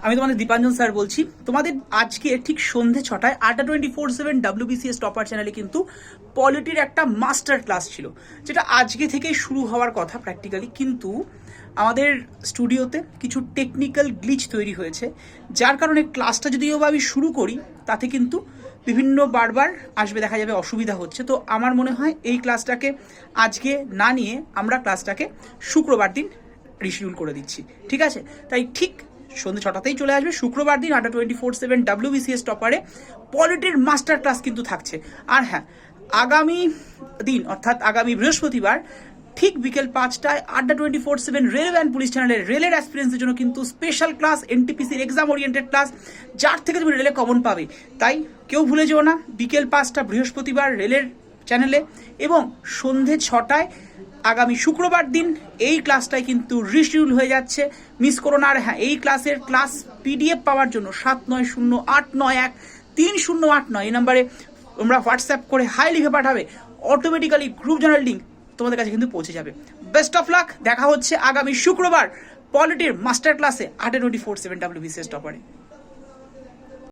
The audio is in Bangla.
আমি তোমাদের দীপাঞ্জন স্যার বলছি। তোমাদের আজকে ঠিক সন্ধে 6টায় আড্ডা 24/7 WBCS টপার চ্যানেলে কিন্তু পলিটির একটা মাস্টার ক্লাস ছিল, যেটা আজকে থেকেই শুরু হওয়ার কথা প্র্যাকটিক্যালি, কিন্তু আমাদের স্টুডিওতে কিছু টেকনিক্যাল গ্লিচ তৈরি হয়েছে, যার কারণে ক্লাসটা যদিও বা আমি শুরু করি তাতে কিন্তু বিভিন্ন বারবার আসবে, দেখা যাবে অসুবিধা হচ্ছে। তো আমার মনে হয় এই ক্লাসটাকে আজকে না নিয়ে আমরা ক্লাসটাকে শুক্রবার দিন রিশিডিউল করে দিচ্ছি, ঠিক আছে? তাই ঠিক সন্ধ্যে 6টাতেই চলে আসবে শুক্রবার দিন আড্ডা 24/7 WBCS টপারে পলিটির মাস্টার ক্লাস কিন্তু থাকছে। আর হ্যাঁ, আগামী দিন অর্থাৎ আগামী বৃহস্পতিবার ঠিক বিকেল 5টায় আড্ডা 24/7 রেল অ্যান্ড পুলিশ চ্যানেলের রেলের অ্যাসপিরেন্সের জন্য কিন্তু স্পেশাল ক্লাস, এনটিপিসির এক্সাম ওরিয়েন্টেড ক্লাস, যার থেকে তুমি রেলে কমন পাবে। তাই কেউ ভুলে যেও না, বিকেল 5টা বৃহস্পতিবার রেলের চ্যানেলে এবং সন্ধে 6টায় আগামী শুক্রবার দিন এই ক্লাসটাই কিন্তু রিশিডিউল হয়ে যাচ্ছে, মিস করো না। আর হ্যাঁ, এই ক্লাসের ক্লাস পিডিএফ পাওয়ার জন্য 7908913089 এই নাম্বারে তোমরা হোয়াটসঅ্যাপ করে হাই লিখে পাঠাবে, অটোমেটিক্যালি গ্রুপ জার্নাল লিঙ্ক তোমাদের কাছে কিন্তু পৌঁছে যাবে। বেস্ট অফ লাক, দেখা হচ্ছে আগামী শুক্রবার পলিটির মাস্টার ক্লাসে আড্ডা 24/7 WBCS টপারে।